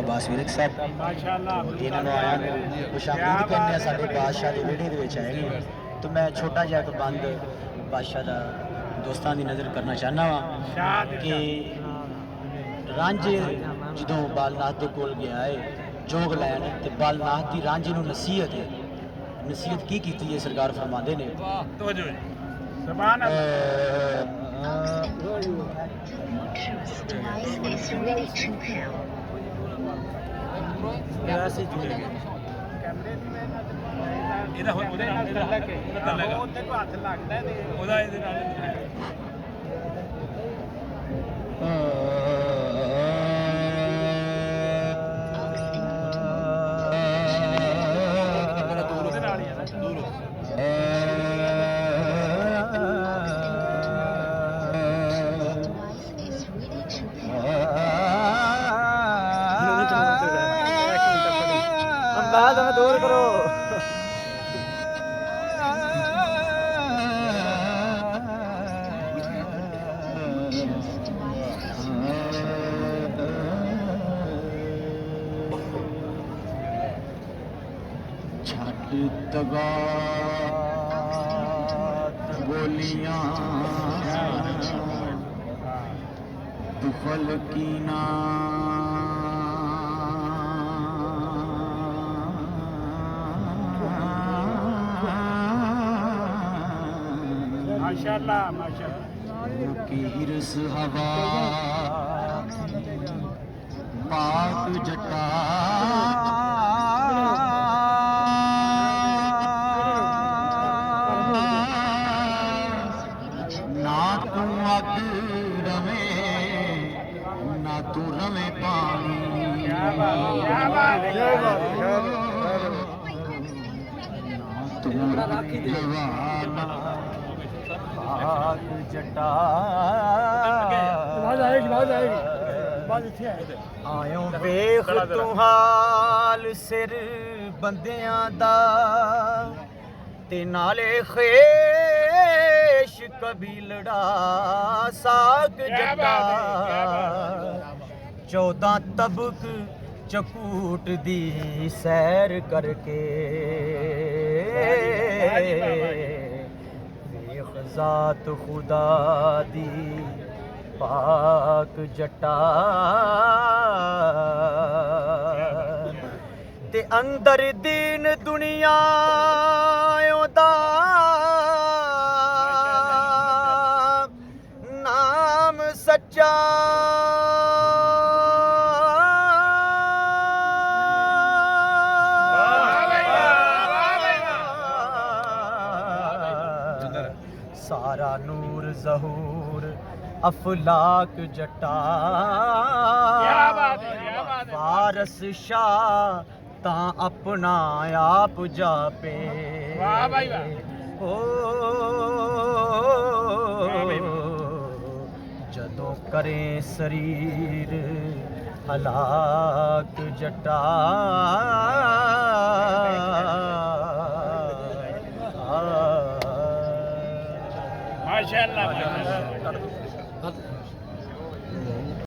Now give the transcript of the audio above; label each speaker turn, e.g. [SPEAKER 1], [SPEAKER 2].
[SPEAKER 1] अब्बास विरक साहब इन्होंने आया खुशामदीद कहने साढ़े बादशाह के विहड़े दे विच आए ने। तो मैं छोटा जिहा एक बंद बादशाह का दोस्तों की नज़र करना चाहना वा कि रांझे जो बालनाथ के कोल गया है जोग लैन तो बालनाथ की रांझे नूं नसीहत है। नसीहत की है सरकार फरमाते ने दूर करो छट तगात बोलियां तुफल कीना माशाअल्लाह माशाअल्लाह की हिरस हवा पाक जटा ना तू अग रवे ना तू रवे पानी जटा आयो वेख तू हाल सिर बंदियां दा ते नाले खेश कबीलड़ा साग जटा 14 तबक चकूट दी सैर करके ज़ात खुदा दी पाक जटा ते अंदर दीन दुनिया दा नाम सच्चा सारा नूर ज़हूर अफलाक जटा वारस शाह ता अपना आप जापे ओ जदों करे शरीर हलाक जटा माशाअल्लाह।